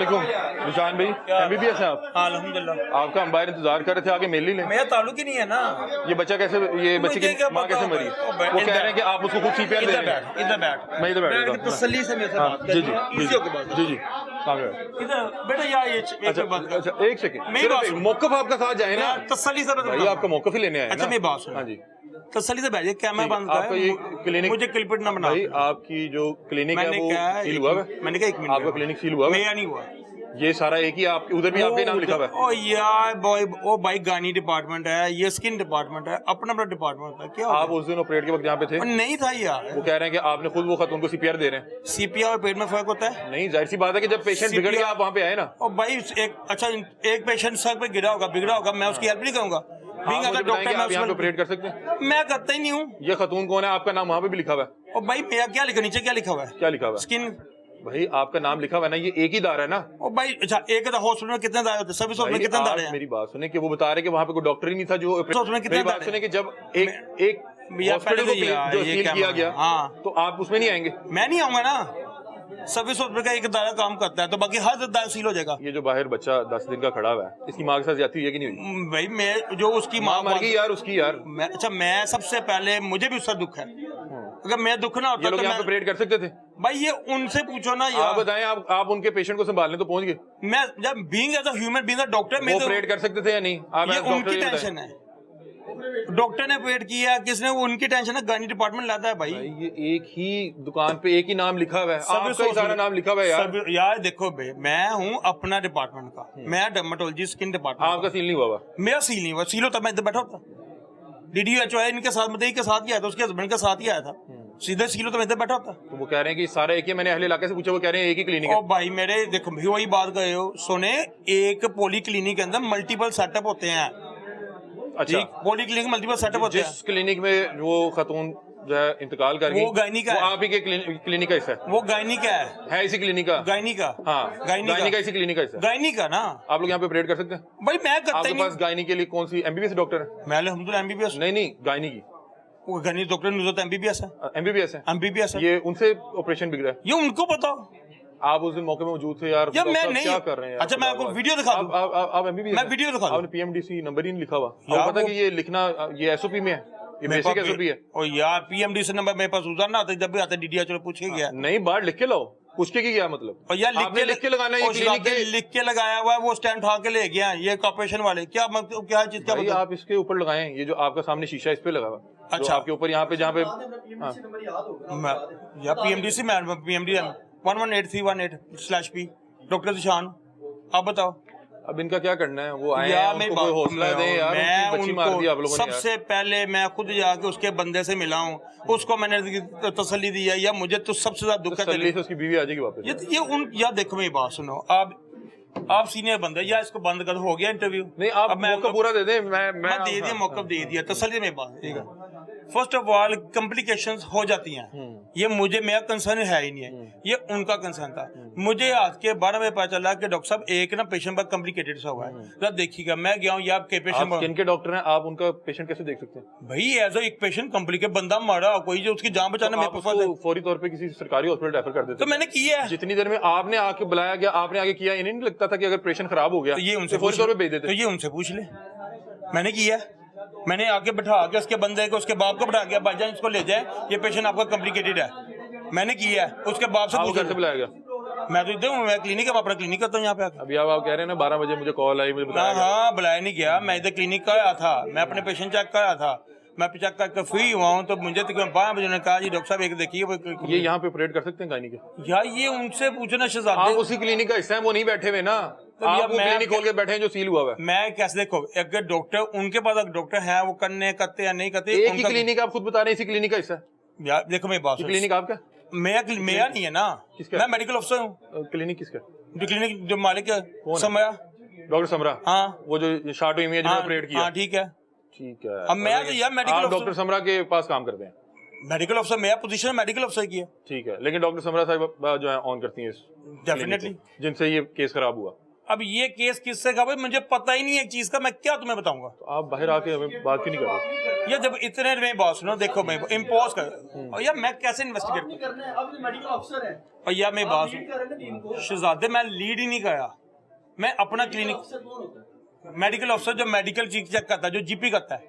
वालेकुम निशान भाई, एमबीबीएस हैं आप? हाँ अल्हम्दुलिल्लाह। आपका हम बाहर इंतजार कर रहे थे, आगे मिल ही लें। मेरा ताल्लुक ही नहीं है ना। ये बच्चा कैसे, ये बच्चे की माँ कैसे मरी? वो कह रहे हैं कि आप उसको खुद सीपीआर दे रहे हैं। इधर बैठ, मैं इधर बैठ रहा हूँ। तसल्ली से मेरे से बात कर। जी जी इजी होके बात जी जी। इधर बेटा यार ये अच्छा बात अच्छा, एक सेकंड, मेरी बात सुन। मौकफ आपका साथ जाए ना, तसल्ली से भाई आपका मौकफ ही लेने आए। अच्छा मेरी बात सुन। हाँ जी, तसल्ली से बैठिए, कैमरा बंद आपका ये क्लिनिक, मुझे क्लिपिट ना बना। भाई आपकी जो क्लिनिक है वो सील हुआ है? मैंने कहा 1 मिनट, आपका क्लिनिक सील हुआ है? मेरा नहीं हुआ। ये सारा एक ही, आप उधर भी आपके नाम लिखा हुआ है? ओ यार बॉय, ओ भाई गानी डिपार्टमेंट है, ये स्किन डिपार्टमेंट है, अपना अपना डिपार्टमेंट है। क्या आप उस दिन ऑपरेट के वक्त यहाँ पे थे? नहीं था यार। वो कह रहे हैं कि आपने खुद वो खत उनको सीपीआर दे रहे हैं। सीपीआर और पेट में फर्क होता है? नहीं, जाहिर सी बात है कि जब पेशेंट बिगड़ गया आप वहाँ पे आए ना। और भाई एक पेशेंट सर पे गिरा होगा, बिगड़ा होगा, मैं उसकी हेल्प नहीं करूंगा। आप मुझे बताएंगे, आप यहाँ पे ऑपरेट कर सकते हैं? मैं करता ही नहीं हूँ। ये खतून कौन है? आपका नाम वहाँ पे भी लिखा हुआ है। और भाई मेरा क्या लिखा, नीचे क्या लिखा हुआ है? क्या लिखा हुआ है? स्किन। भाई आपका नाम लिखा हुआ है ना, ये एक ही दार है ना। और भाई अच्छा, एक हॉस्पिटल में कितने दारे होते हैं? सभी हॉस्पिटल में कितने दारे हैं? मेरी बात सुने कि वो बता रहे कि वहाँ पे कोई डॉक्टर ही नहीं था जो। मेरी बात सुने कि जब एक हॉस्पिटल को जो सील किया गया, हाँ, तो आप उसमें नहीं आएंगे? मैं नहीं आऊंगा ना। सभी हॉस्पिटल का एक दायरा काम करता है, तो बाकी हर दायरा सील हो जाएगा। ये जो बाहर बच्चा 10 दिन का खड़ा हुआ है, इसकी माँ के साथ ज्यादती हुई है कि नहीं हुई? भाई मैं जो उसकी माँ मर गई यार, उसकी यार। अच्छा, मैं सबसे पहले, मुझे भी उसका दुख है। अगर मैं दुख ना होता ये लोग तो यहाँ पे ऑपरेट कर सकते थे? भाई ये उनसे पूछो ना यार। आप बताएं, आप उनके पेशेंट को संभालने तो पहुंच गए। मैं जब being as a human being doctor में ऑपरेट कर सकते थे या नहीं? आप ये उनकी टेंशन है। डॉक्टर ने ऑपरेट किया, किसने, वो उनकी टेंशन है। गानी डिपार्टमेंट लाता है भाई। ये एक ही दुकान पे एक ही नाम लिखा हुआ है, आपका ही सारा नाम लिखा हुआ है यार। यार देखो भाई, मैं हूँ अपना डिपार्टमेंट का, मैं डर्मेटोलॉजी स्किन डिपार्टमेंट। आपका सील नहीं हुआ? मेरा सील नहीं हुआ। सील होता मैं इधर बैठा होता। DDHO है इनके साथ, मतलब के साथ ही आया था, उसके हस्बैंड के साथ ही आया था। सीधे सीलो तो मैं इधर बैठा होता। तो वो कह रहे हैं कि सारा एक ही, मैंने अहले इलाके से पूछा, वो कह रहे हैं एक ही क्लिनिक है। ओ भाई मेरे देखो भी वही बात गए हो, सुने, एक पोली क्लिनिक के अंदर मल्टीपल सेटअप होते हैं। अच्छा, पोली क्लिनिक मल्टीपल सेटअप होते हैं। जिस क्लिनिक में वो खतून जो है इंतकाल कर गई, वो गायनी का है। आप ही के क्लिनिक का हिस्सा वो गायनी का है इसी क्लिनिक का? गायनी का, हाँ, गायनी का इसी क्लिनिक का हिस्सा। गायनी का ना। आप लोग यहाँ पे ऑपरेट कर सकते हैं? भाई मैं करता ही आपके नहीं। पास गायनी के लिए कौन सी एमबीबीएस डॉक्टर है? मैं अल्हम्दुलिल्लाह MBBS। नहीं, गायनी की। वो गायनी डॉक्टर नहीं होता, MBBS है। एमबीबीएस है? MBBS है। ये उनसे ऑपरेशन बिगड़ा है? ये उनको पता। आप उस दिन मौके में मौजूद थे यार। मैं नहीं, क्या कर रहे हैं? अच्छा मैं आपको वीडियो दिखा दूं? आप एमबीबीएस? मैं वीडियो दिखा दूं? आपने PMDC नंबर ही नहीं लिखा हुआ। आपको पता कि ये लिखना, ये SOP में है, ये बेसिक SOP है। और यार PMDC नंबर मेरे पास उधर ना आता, जब भी आता DDHO पूछ के गया। नहीं, बाहर लिख के लाओ। पूछ के क्या मतलब? और यार आपने लिख के लगाना है, ये क्लिनिक के लिख के लगाया हुआ है, वो स्टैंड उठा के ले गया ये कॉर्पोरेशन वाले। क्या मतलब, क्या चीज का मतलब? आप इसके ऊपर लगाएं, ये जो आपका सामने शीशा, इस पे लगा हुआ। अच्छा, आपके ऊपर यहाँ पे, जहाँ पे या PMDC में PMD 118318/P डॉक्टर निशान। आप बताओ अब इनका क्या करना है? वो आए हैं, उनको कोई हौसला दें यार। मैं बच्ची मार दी आप लोगों ने। सबसे पहले मैं खुद जाके उसके बंदे से मिला हूँ, उसको मैंने तसल्ली दी है। या मुझे तो सबसे ज्यादा दुख है, तसल्ली से उसकी बीवी आ जाएगी वापस। ये उन, या देखो मेरी बात सुनो, आप सीनियर बंदे, या इसको बंद कर, हो गया इंटरव्यू। नहीं, आप मौका पूरा दे दें। मैं दे दिया, मौका दे दिया, तसल्ली में बात। ठीक है, फर्स्ट ऑफ ऑल कॉम्प्लिकेशंस हो जाती हैं, ये मुझे, मेरा कंसर्न है ही नहीं है, ये उनका कंसर्न था। मुझे आज के 12 बजे पता चला कि डॉक्टर साहब एक ना पेशेंट पर कॉम्प्लिकेटेड सा हुआ है। जब देखिएगा, मैं गया हूँ, ये आपके पेशेंट, किन के डॉक्टर हैं आप? उनका पेशेंट कैसे देख सकते हैं भाई? एज एक पेशेंट कॉम्प्लिकेट बंदा मारा कोई, जो उसकी जान बचाना मेरे पास फौरी तौर पे किसी सरकारी हॉस्पिटल रेफर कर देते। तो मैंने किया है। जितनी देर में आपने आके बुलाया गया, आपने आगे किया, इन्हें नहीं लगता था कि अगर पेशेंट खराब हो गया तो ये उनसे फौरी तौर पे भेज देते? तो ये उनसे पूछ ले, मैंने किया। मैंने आके बैठा के उसके बंदे को, उसके बाप को बैठा गया, भाईजान इसको ले जाए, ये पेशेंट आपका कॉम्प्लिकेटेड है। मैंने किया है, उसके बाप से पूछ। कैसे बुलाया गया? मैं तो इधर हूँ, मैं क्लिनिक है, अपना क्लिनिक करता हूँ यहाँ पे आके। अभी आप कह रहे हैं ना 12 बजे मुझे कॉल आई, मुझे बताया। हाँ, बुलाया नहीं गया, मैं इधर क्लिनिक का आया था, मैं अपने पेशेंट चेक कर रहा था, मैं चेक करके फ्री हुआ हूँ, तो मुझे तकरीबन 12 बजे ने कहा जी डॉक्टर साहब एक देखिए। ये यहाँ पे ऑपरेट कर सकते हैं गायनी के? यार ये उनसे पूछना शहजादे, आप उसी क्लिनिक का हिस्सा है, वो नहीं बैठे हुए ना। आप वो क्लिनिक खोल के बैठे हैं जो सील हुआ है। मैं कैसे, देखो अगर डॉक्टर, उनके पास अगर डॉक्टर है, वो करने करते या नहीं करते। एक ही क्लिनिक आप खुद बता रहे हैं, इसी क्लिनिक का हिस्सा है। यार देखो मेरी बात, क्लिनिक आपका? मेरा नहीं है ना, मैं मेडिकल अफसर हूँ। क्लिनिक किसका? जो क्लिनिक जो मालिक है, समया डॉक्टर समरा। हाँ, वो जो शार्ट हुई है, ऑपरेट किया। हाँ ठीक है, ठीक है। अब मैं तो यार मेडिकल डॉक्टर समरा के पास काम करते हैं? मेडिकल अफसर, मेरा पोजीशन मेडिकल अफसर की है। ठीक है, लेकिन डॉक्टर समरा साहब जो है ऑन करती है डेफिनेटली, जिनसे ये केस खराब हुआ। अब ये केस किससे का भाई मुझे पता ही नहीं है एक चीज का, मैं क्या तुम्हें बताऊंगा। तो आप बाहर आके हमें बात क्यों नहीं कर रहे? ये जब इतने में बात सुनो, देखो मैं इम्पोज कर और यार मैं कैसे इन्वेस्टिगेट करूं? मेडिकल अफसर है, और यार मैं बात सुनो शहजादे, मैं लीड ही नहीं करा, मैं अपना क्लिनिक मेडिकल अफसर जो मेडिकल चेक करता है, जो जीपी करता है,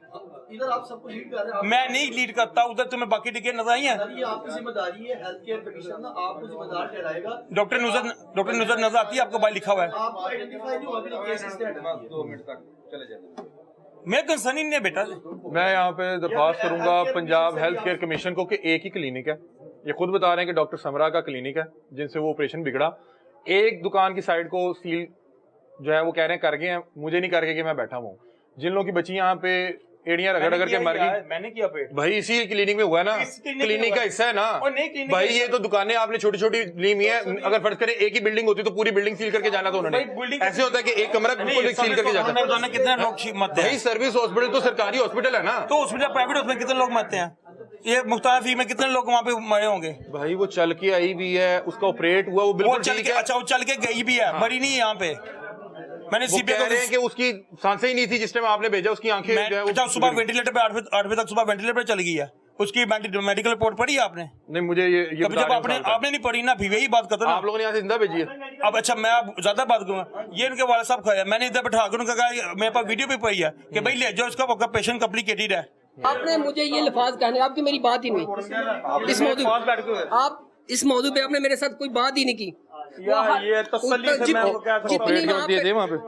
इधर आप सबको लीड कर रहे हैं। मैं नहीं लीड करता, उधर तुम्हें बाकी टिकट नजर आई है। ये आपकी जिम्मेदारी है, हेल्थ केयर कमीशन आपको जिम्मेदार ठहराएगा। डॉक्टर नुजर नजर आती है आपको, भाई लिखा हुआ है, आपको आइडेंटिफाई नहीं हुआ अभी तक केस स्टैंड 2 मिनट तक चले जाए। मैं कंसर्न ही नहीं है बेटा। मैं यहाँ पे दरख्वास्त करूंगा पंजाब हेल्थ केयर कमीशन को कि एक ही क्लिनिक है, ये खुद बता रहे हैं कि डॉक्टर समरा का क्लिनिक है जिनसे वो ऑपरेशन बिगड़ा, एक दुकान की साइड को सील जो है वो कह रहे हैं कर गए हैं, मुझे नहीं करके कि मैं बैठा हूँ। जिन लोगों की बच्ची यहाँ पे एड़ियां रगड़ रगड़ के मर गई, मैंने किया पेट भाई इसी क्लिनिक में हुआ है ना, क्लिनिक का हिस्सा है ना भाई। ये तो दुकानें आपने छोटी छोटी ली हुई है, अगर फर्ज करें एक ही बिल्डिंग होती तो पूरी बिल्डिंग सील करके जाना था उन्होंने। ऐसे होता है कि एक कमरा बिल्कुल सील करके जाता है। कितने लोग मरते हैं भाई सर्विस हॉस्पिटल तो सरकारी हॉस्पिटल है ना, तो हॉस्पिटल प्राइवेट हॉस्पिटल कितने लोग मरते हैं? ये मुख्तार फी में कितने लोग वहाँ पे मरे होंगे? भाई वो चल के आई भी है, उसका ऑपरेट हुआ, वो बिल्कुल ठीक है। अच्छा वो चल के गई भी है, मरी नहीं है यहाँ पे। मैंने वो कह रहे हैं कि उसकी सांसें ही नहीं थी जिस टाइम आपने भेजा, उसकी आंखें जो है वो सुबह वेंटिलेटर पे 8 बजे तक सुबह वेंटिलेटर पे चली गई है। उसकी मेडिकल रिपोर्ट पढ़ी है आपने? नहीं, मुझे ये जब आपने नहीं पढ़ी ना, फिर यही बात करते ना आप लोगों ने यहाँ से जिंदा भेजी है। अब अच्छा मैं अब ज्यादा बात करूंगा, ये इनके वाले साहब खड़े, मैंने इधर बैठा कर उनका कहा, मेरे पास वीडियो भी पड़ी है कि भाई ले जाओ इसका पेशेंट कॉम्प्लिकेटेड है। आपने मुझे ये लफाज कहने, आपकी मेरी बात ही नहीं इस मौजू, आप इस मौजू पे आपने मेरे साथ कोई बात ही नहीं की। ये तसल्ली से मैं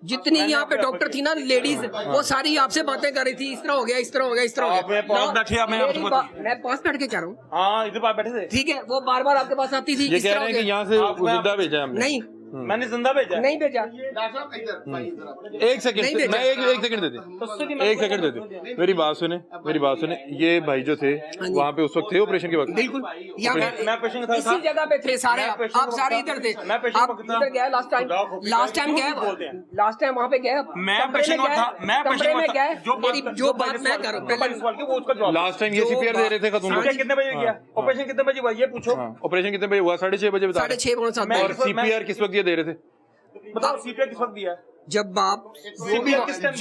जितनी यहाँ पे डॉक्टर थी ना लेडीज, वो सारी आपसे बातें कर रही थी, इस तरह हो गया, इस तरह हो गया, इस तरह हो गया। मैं पास बैठ के कह रहा हूँ, हाँ इधर पास बैठे थे, ठीक है, वो बार बार आपके पास आती थी। ये कह रहे हैं कि यहाँ से जिंदा भेजा हमने। नहीं, मैंने जिंदा भेजा नहीं भेजा। एक सेकंड, मैं एक सेकंड दे दे, एक सेकंड दे दे, मेरी बात सुने। ये भाई जो थे वहाँ पे उस वक्त थे ऑपरेशन के वक्त? बिल्कुल, इसी जगह पे थे सारे, आप सारे इधर थे। आप इधर गए लास्ट टाइम वहाँ पे गए, कमरे में गए, जो बात मैं कर रहा हूँ। लास्ट टाइम ये सीपीआर दे रहे थे खतून, कितने बजे गया ऑपरेशन, कितने बजे हुआ ये पूछो। ऑपरेशन कितने बजे हुआ? 6:30 बजे बता। 6:30 और सीपीआर किस वक्त ये दे रहे थे? बताओ सीपीआर किस वक्त दिया? जब आप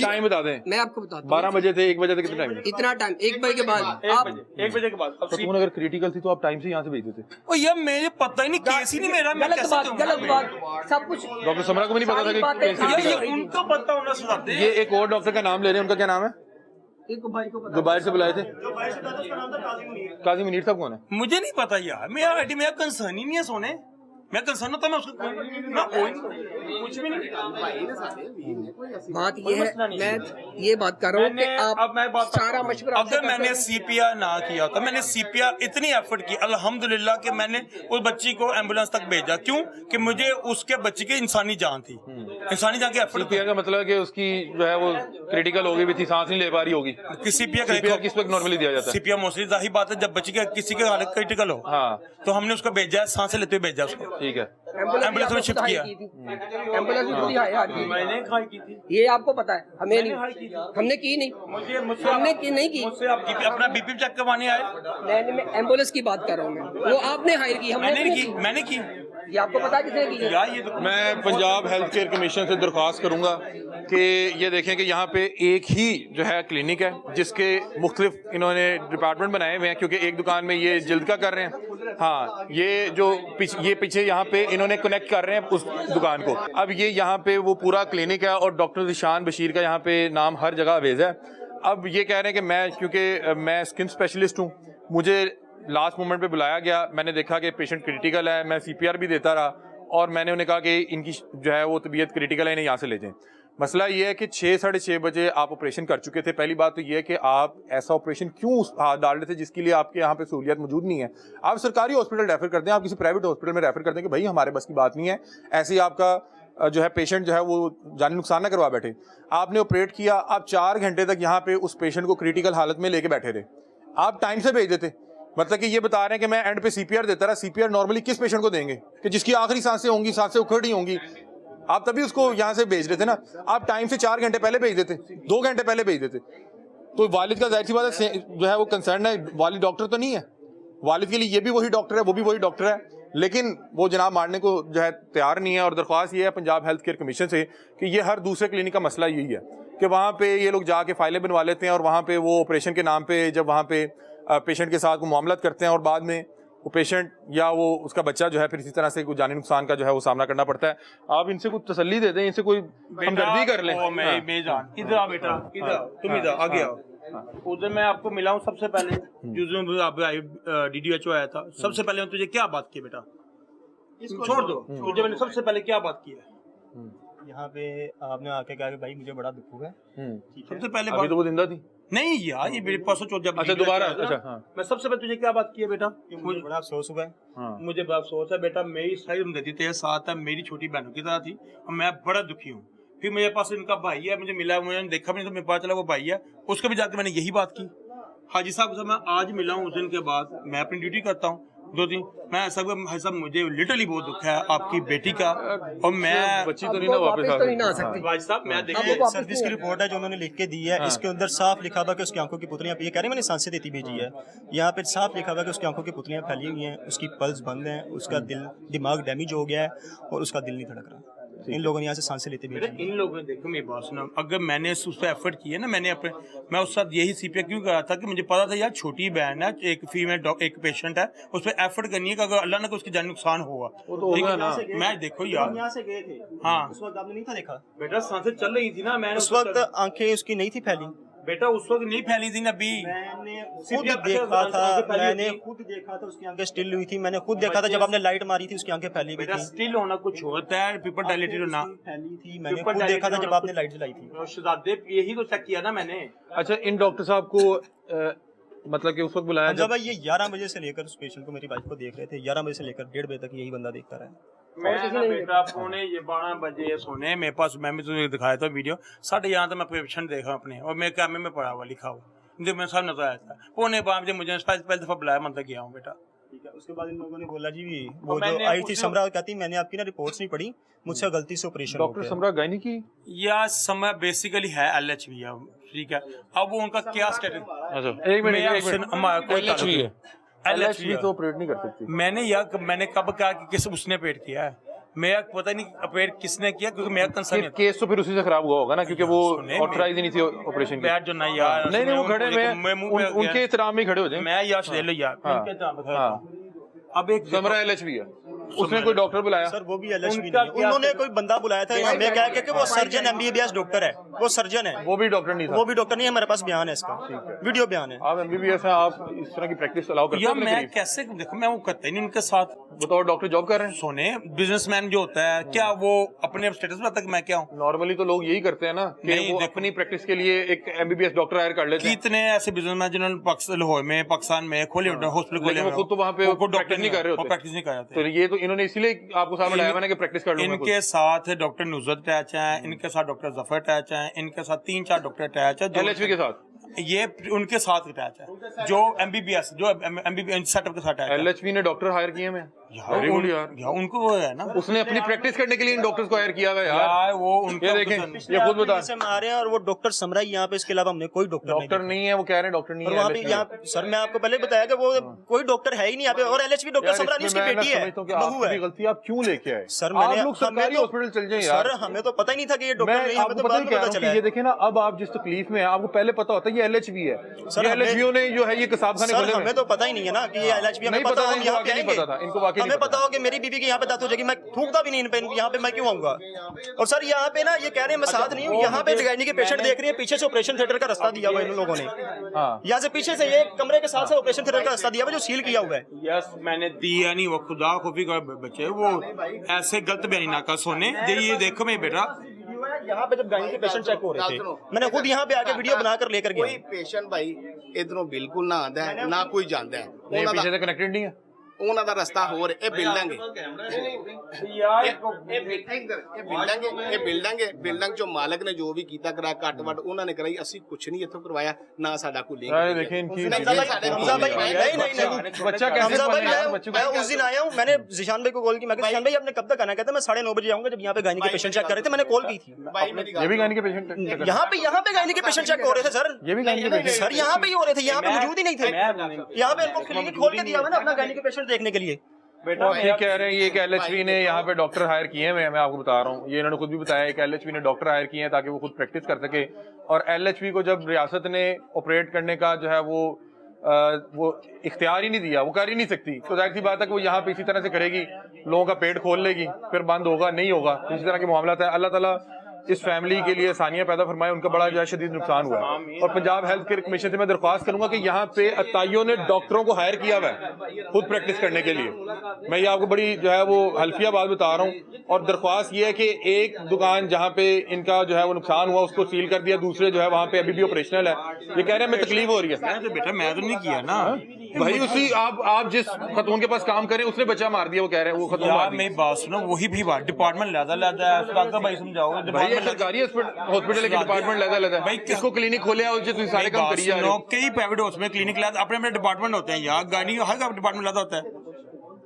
टाइम बता दें। मैं आपको बताता हूँ 12 बजे थे, 1 बजे थे, कितना टाइम? इतना टाइम 1 बजे के बाद। आप 1 बजे के बाद खतून अगर क्रिटिकल थी तो आप टाइम से यहाँ से भेज देते। ओ यार मुझे पता ही नहीं, केस ही नहीं मेरा, मैं कैसे दूंगा? गलत बात सब कुछ। डॉक्टर समरा को भी नहीं पता था कि ये उनको पता होना चाहिए। ये एक और डॉक्टर का नाम ले रहे हैं, उनका क्या नाम है? जो बाहर से बुलाए थे, काजी मुनीर साहब कौन है? मुझे नहीं पता यार, मेरा कंसर्न ही नहीं है सोने, मैं कंसर्न होता मैं उसको ना कुछ भी नहीं। बात ये है, मैं ये बात कर रहा हूँ कि आप सारा मशवरा, अगर मैंने सीपीआर ना किया था, मैंने सीपीआर इतनी एफर्ट की अल्हम्दुलिल्लाह कि मैंने उस बच्ची को एम्बुलेंस तक भेजा, क्यों कि मुझे उसके बच्चे की इंसानी जान थी, इंसानी जान की एफर्ट। सीपीआर का मतलब है कि उसकी जो है वो क्रिटिकल हो गई भी थी, सांस नहीं ले पा रही होगी। सीपीआर किस वक्त नॉर्मली दिया जाता है? सीपीआर मोस्टली जाहिर बात है जब बच्ची के किसी की हालत क्रिटिकल हो, हाँ, तो हमने उसको भेजा, सांसें लेते हुए भेजा उसको, ठीक है, एम्बुलेंस में शिफ्ट किया। एम्बुलेंस मैंने खाई की थी, ये आपको पता है, हमें नहीं, हमने की नहीं, हमने की नहीं की। मुझसे आप अपना बीपी चेक करवाने आए? मैं एम्बुलेंस की बात कर रहा हूँ, मैं वो आपने हायर की, हमने नहीं की। मैंने की, ये आपको पता है किसने की? यार ये तो मैं पंजाब हेल्थ केयर कमीशन से दरख्वास्त करूंगा कि ये देखें कि यहाँ पे एक ही जो है क्लिनिक है जिसके मुख्तलिफ इन्होंने डिपार्टमेंट बनाए हुए हैं, क्योंकि एक दुकान में ये जल्द का कर रहे हैं, हाँ ये जो ये पीछे यहाँ पे इन्होंने कनेक्ट कर रहे हैं उस दुकान को। अब ये यहाँ पे वो पूरा क्लिनिक है और डॉक्टर ज़िशान बशीर का यहाँ पे नाम हर जगह अवेज है। अब ये कह रहे हैं कि मैं, क्योंकि मैं स्किन स्पेशलिस्ट हूँ, मुझे लास्ट मोमेंट पे बुलाया गया, मैंने देखा कि पेशेंट क्रिटिकल है, मैं सीपीआर भी देता रहा और मैंने उन्हें कहा कि इनकी जो है वो तबीयत क्रिटिकल है, इन्हें यहाँ से ले जाएं। मसला ये है कि 6-6:30 बजे आप ऑपरेशन कर चुके थे। पहली बात तो ये है कि आप ऐसा ऑपरेशन क्यों डाल रहे थे जिसके लिए आपके यहाँ पे सहूलियत मौजूद नहीं है। आप सरकारी हॉस्पिटल रेफर करते हैं, आप किसी प्राइवेट हॉस्पिटल में रेफर करते हैं कि भाई हमारे बस की बात नहीं है, ऐसे ही आपका जो है पेशेंट जो है वो जानी नुकसान ना करवा बैठे। आपने ऑपरेट किया, आप 4 घंटे तक यहाँ पे उस पेशेंट को क्रिटिकल हालत में लेके बैठे रहे, आप टाइम से भेज देते। मतलब कि ये बता रहे हैं कि मैं एंड पे सीपीआर देता रहा। सीपीआर नॉर्मली किस पेशेंट को देंगे कि जिसकी आखिरी सांसें होंगी, सांसें उखड़ रही होंगी, आप तभी उसको यहाँ से भेज देते ना। आप टाइम से 4 घंटे पहले भेज देते, 2 घंटे पहले भेज देते। तो वालिद का जाहिर सी बात है जो है वो कंसर्न है, वालिद डॉक्टर तो नहीं है, वालिद के लिए ये भी वही डॉक्टर है, वो भी वही डॉक्टर है। लेकिन वो जनाब मारने को जो है तैयार नहीं है। और दरख्वास्त ये है पंजाब हेल्थ केयर कमीशन से कि ये हर दूसरे क्लिनिक का मसला यही है कि वहाँ पे ये लोग जाके फाइलें बनवा लेते हैं और वहाँ पे वो ऑपरेशन के नाम पे जब वहाँ पे पेशेंट के साथ को मामलत करते हैं और बाद में वो पेशेंट या वो उसका बच्चा जो है फिर इसी तरह से कोई जानी नुकसान का जो है वो सामना करना पड़ता है। आप इनसे कुछ तसल्ली दे दें, इनसे कोई हमदर्दी कर लें। इधर आ बेटा, इधर आओ, तुम इधर आगे आओ। उधर मैं आपको मिला हूँ सबसे पहले, जिस दिन आप DDHO आया था, सबसे पहले मैं तुझे क्या बात की बेटा, छोड़ दो, तुझे मैंने सबसे पहले क्या बात की है? यहाँ पे आपने आके कहा कि भाई मुझे बड़ा दुख हुआ है। सबसे पहले अभी तो वो जिंदा थी। नहीं यार, ये मेरे पास जब अच्छा दोबारा, अच्छा हाँ। मैं सबसे पहले तुझे क्या बात की है बेटा? मुझे बड़ा अफसोस हुआ है। हाँ। मुझे बड़ा अफसोस है बेटा, मेरी सारी उम्मीदें तेरे साथ है, मेरी छोटी बहनों की तरह थी और मैं बड़ा दुखी हूँ। फिर मेरे पास इनका भाई है, मुझे मिला, मुझे देखा भी नहीं तो मेरे पता चला वो भाई है, उसको भी जाकर मैंने यही बात की। हाजी साहब से मैं आज मिला हूँ, उस दिन के बाद मैं अपनी ड्यूटी करता हूँ 2 दिन। मैं सब मुझे लिटरली बहुत दुख है आपकी बेटी का, और मैं बच्ची तो नहीं ना वापस आ सकती। भाई साहब मैं देखिए सर्विस की रिपोर्ट है जो उन्होंने लिख के दी है, इसके अंदर साफ लिखा हुआ कि उसकी आंखों की पुतलियां, ये कह रहे हैं मैंने सांसें देती भेजी है, यहाँ पे साफ लिखा हुआ कि उसकी आंखों की पुतलियां फैली हुई हैं, उसकी पल्स बंद है, उसका दिमाग डैमेज हो गया है और उसका दिल नहीं धड़क रहा। इन लोगों ने यहाँ से सांसें लेते भेजी। इन लोगों ने देखो मेरी बात सुना, अगर मैंने उस पर एफर्ट किया ना, मैं उस साथ यही CPR क्यों करा था कि मुझे पता था यार छोटी बहन है, एक फीमेल एक पेशेंट है, उस पर एफर्ट करनी है कि अगर अल्लाह ने उसकी जान नुकसान होगा तो होगा ना। मैं देखो यार यहाँ से गए थे, हाँ उस वक्त आपने नहीं था देखा? बेटा सांसें चल रही थी ना, मैंने उस वक्त आंखें उसकी नहीं थी फैली। बेटा उस वक्त नहीं फैली थी ना अभी, मैंने खुद देखा था, उसकी आंखें स्टिल हुई थी। मैंने खुद देखा था जब आपने लाइट मारी थी, उसकी आंखें फैली हुई थी। स्टिल होना कुछ होता है, पेपर डायलेटेड होना फैली थी। मैंने खुद देखा था जब आपने लाइट जलाई थी। शहजादे यही तो चेक किया ना मैंने। अच्छा इन डॉक्टर साहब को मतलब कि उस वक्त बुलाया जब भाई ये 11 बजे से लेकर उस पेशेंट को, मेरी वाइफ को देख रहे थे, 11 बजे से लेकर 1:30 बजे तक यही बंदा देखता रहा। मैं ना बेटा पौने 12 बजे सोने मेरे पास, मैं तुझे दिखाया था वीडियो, 11:30 तो मैं पेशेंट देखा अपने, और मैं कैमरे में पड़ा हुआ लिखा हुआ, जो मैं सब नजर आया था। 4:45 बजे मुझे पहली दफा बुलाया, मैं गया हूँ बेटा। ठीक है, उसके बाद इन लोगों ने बोला जी वो जो आई थी समरा, कहती मैंने आपकी ना रिपोर्ट्स नहीं पढ़ी, मुझसे गलती से ऑपरेशन हो गया। डॉक्टर समरा गायनी की या समय बेसिकली है LHV है, ठीक है। अब वो उनका क्या स्टेटस, अच्छा एक मिनट LHV है, LHV तो ऑपरेट नहीं कर सकती। मैंने कब कहा कि किस उसने पेट किया है, मेरा पता नहीं पेट किसने किया, क्योंकि मेरा कंसर्न है। केस तो फिर उसी से खराब हुआ होगा ना, क्योंकि वो ऑथराइज ही नहीं थी ऑपरेशन की। जो नहीं यार, नहीं वो खड़े में उनके एहतराम में खड़े हो जाए। मैं यार ले लो यार, अब एक समरा LHV है, उसने कोई डॉक्टर बुलाया? सर वो भी LHV नहीं है, उन्होंने कोई बंदा बुलाया था, हमें क्या कि वो सर्जन MBBS डॉक्टर है, वो सर्जन है, वो भी डॉक्टर नहीं था। वो भी डॉक्टर नहीं है। हमारे पास बयान है इसका, वीडियो बयान है। आप MBBS हैं, आप इस तरह की प्रैक्टिस अलाउ करते हैं? मैं कैसे देखो, मैं वो करता ही नहीं उनके साथ। बताओ डॉक्टर जॉब कर रहे हैं, सोने बिजनेसमैन जो होता है, क्या वो अपने स्टेटस बताता कि मैं क्या हूँ? नॉर्मली तो लोग यही करते हैं ना कि वो अपनी प्रैक्टिस के लिए एक MBBS डॉक्टर हायर कर लेते हैं। कितने ऐसे बिजनेसमैन जिन्होंने लाहौर में, पाकिस्तान में खोले हॉस्पिटल खोले, वो खुद तो वहाँ पे प्रैक्टिस नहीं कर रहे होते, प्रैक्टिस नहीं कर रहे थे। तो ये तो इन्होंने इसीलिए आपको साथ में लाया कि प्रैक्टिस कर लो। इनके साथ डॉक्टर नुसरत अटैच है, इनके साथ डॉक्टर जफर अटैच है, इनके साथ 3-4 डॉक्टर अटैच है। LHV के साथ ये उनके साथ अटैच है, जो MBBS जो MBBS सेटअप के साथ अटैच है। LHV ने डॉक्टर हायर किए हैं वेरी गुड यार, उनको वो है ना, उसने अपनी प्रैक्टिस करने के लिए इन डॉक्टर्स को हायर किया हुआ यार। वो ये देखें, ये खुद बता से मारे हैं, और वो डॉक्टर समरा यहाँ पे, इसके अलावा हमने कोई डॉक्टर नहीं है, वो कह रहे हैं डॉक्टर नहीं है। वहाँ पे यहाँ सर मैं आपको पहले बताया कि वो कोई डॉक्टर है ही नहीं यहाँ पे, और LHV डॉक्टर समरा नहीं, उसकी बेटी है, बहू है। गलती आप क्यों लेके आए सर? आप लोग सरकारी हॉस्पिटल चल जाए यार। सर हमें तो पता ही नहीं था कि ये डॉक्टर नहीं, हमें तो बाद में पता चला। ये देखें ना, अब आप जिस तकलीफ में हैं, आपको पहले पता होता है ये LHV है। सर LHV ने जो है ये कसाब खाने खोले, हमें तो पता ही नहीं है ना कि ये LHV, हमें पता हो हम यहाँ पे आएंगे, हमें पता हो कि मेरी बीबी की यहाँ पे दांत हो जाएगी, मैं थूकता भी नहीं इन पे, यहाँ पे मैं क्यों आऊंगा? और सर यहाँ पे ना ये कह रहे हैं मैं साथ नहीं हूँ, यहाँ पे गायनी के पेशेंट देख रही है, पीछे से ऑपरेशन थिएटर का रास्ता दिया हुआ है इन लोगों ने, यहाँ से पीछे से ये कमरे के साथ से ऑपरेशन थिएटर का रास्ता दिया हुआ जो सील किया हुआ है। यस मैंने दिया नहीं, वो खुदा खुफी का बच्चे वो ऐसे गलत बयानी ना कर सोने। ये देखो मेरे बेटा, यहाँ पे जब गायनी के पेशेंट चेक हो रहे थे, मैंने खुद यहाँ पे आके वीडियो बनाकर लेकर गया। कोई पेशेंट भाई इधरों बिल्कुल ना आंदा है ना कोई जानता है, पीछे से कनेक्टेड नहीं है, ਉਹਨਾਂ ਦਾ ਰਸਤਾ ਹੋਰ ਇਹ ਬਿਲਡਿੰਗ ਬਿਲਡਿੰਗ ਜੋ ਮਾਲਕ ਨੇ ਜੋ ਵੀ ਕੀਤਾ ਕਰਾ ਘੱਟ ਵੱਟ ਉਹਨਾਂ ਨੇ ਕਰਾਈ, ਅਸੀਂ ਕੁਝ ਨਹੀਂ ਇੱਥੋਂ ਕਰਵਾਇਆ ਨਾ ਸਾਡਾ ਕੋਈ ਲਿੰਕ। देखिए इनकी बच्चा कैसे मैं उस दिन आया हूँ, मैंने जिशान भाई को कॉल की, मैं जिशान भाई आपने कब तक आना? कहता मैं 9:30 बजे आऊंगा, जब यहाँ पे गायनी के पेशेंट चेक कर रहे थे, मैंने कॉल की थी। ये भी गायनी के पेशेंट यहाँ पे गायनी के पेशेंट चेक हो रहे थे सर, ये भी गायनी के पेशेंट सर यहाँ पे ही हो रहे थे, यहाँ पे मौजूद ही नहीं थे। यहाँ पे इनको क्लिनिक खोल के दिया हुआ ना अपना गायनी के पेशेंट देखने के लिए, वो आप ठीक कह रहे हैं, ये एक LHV ने यहाँ पे डॉक्टर हायर किए हुए हैं, मैं आपको बता रहा हूँ, ये इन्होंने खुद भी बताया, एक LHV ने डॉक्टर हायर किए हैं ताकि वो खुद प्रैक्टिस कर सके। और LHV को जब रियासत ने ऑपरेट करने का जो है वो इख्तियार ही नहीं दिया, वो कर ही नहीं सकती, तो जाहिर सी बात है कि वो यहाँ पे इसी तरह से करेगी, लोगों का पेट खोल लेगी, फिर बंद होगा नहीं होगा, इसी तरह के मामला है। अल्लाह ताला इस फैमिली के लिए आसानियां पैदा फरमाए, उनका बड़ा जो है शदीद नुकसान हुआ है। और पंजाब हेल्थ केयर कमीशन से मैं दरख्वास्त करूंगा कि यहाँ पे अताइयों ने डॉक्टरों को हायर किया हुआ है खुद प्रैक्टिस करने के लिए। मैं ये आपको बड़ी जो है वो हल्फिया बात बता रहा हूँ। और दरख्वास्त ये है कि एक दुकान जहाँ पे इनका जो है वो नुकसान हुआ उसको सील कर दिया, दूसरे जो है वहाँ पे अभी भी ऑपरेशनल है। ये कह रहे हैं हमें तकलीफ हो रही है। बेटा मैं तो नहीं किया ना भाई, उसी आप जिस खतून के पास काम करें उसने बच्चा मार दिया, वो कह रहे हैं वो खतून मार दिया। मेरी बात सुनो, वही भी बात डिपार्टमेंट लहदा है भाई, समझाओगे भाई ये सरकारी हॉस्पिटल के डिपार्टमेंट लहदा भाई, किसको क्लिनिक खोले और जो सारे काम करिए। कई प्राइवेट हॉस्पिटल क्लिनिक लाद अपने अपने डिपार्टमेंट होते हैं, यहाँ गाड़ी हर डिपार्टमेंट लादा होता है।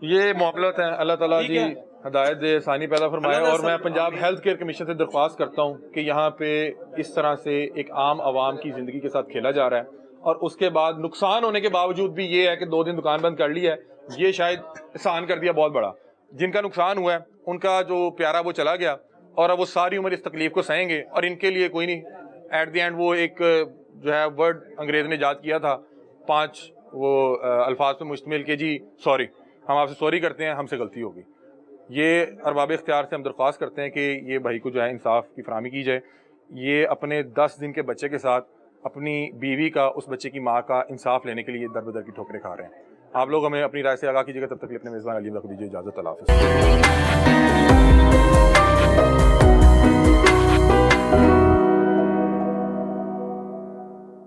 ये मामलात हैं, अल्लाह ताला जी हदायत दे, आसानी पैदा फरमाए। और मैं पंजाब हेल्थ केयर कमीशन से दरख्वास्त करता हूँ कि यहाँ पे इस तरह से एक आम आवाम की जिंदगी के साथ खेला जा रहा है, और उसके बाद नुकसान होने के बावजूद भी ये है कि 2 दिन दुकान बंद कर ली है, ये शायद एहसान कर दिया बहुत बड़ा। जिनका नुकसान हुआ है उनका जो प्यारा वो चला गया, और अब वो सारी उम्र इस तकलीफ को सहेंगे, और इनके लिए कोई नहीं। एट द एंड वो एक जो है वर्ड अंग्रेज ने ईजाद किया था, 5 वो अल्फाज पे मुश्तमिल के जी सॉरी, हम आपसे सॉरी करते हैं, हमसे गलती होगी। ये अरबाब इख्तियार से हम दरख्वास्त करते हैं कि ये भाई को जो है इंसाफ की फराहमी की जाए। ये अपने 10 दिन के बच्चे के साथ अपनी बीवी का, उस बच्चे की माँ का इंसाफ लेने के लिए दर बदर की ठोकरें खा रहे हैं। आप लोग हमें अपनी राय से आगाह कीजिएगा। तब तक के लिए अपने मेज़बान अली को दीजिए इजाज़त। अल्लाह हाफ़िज़।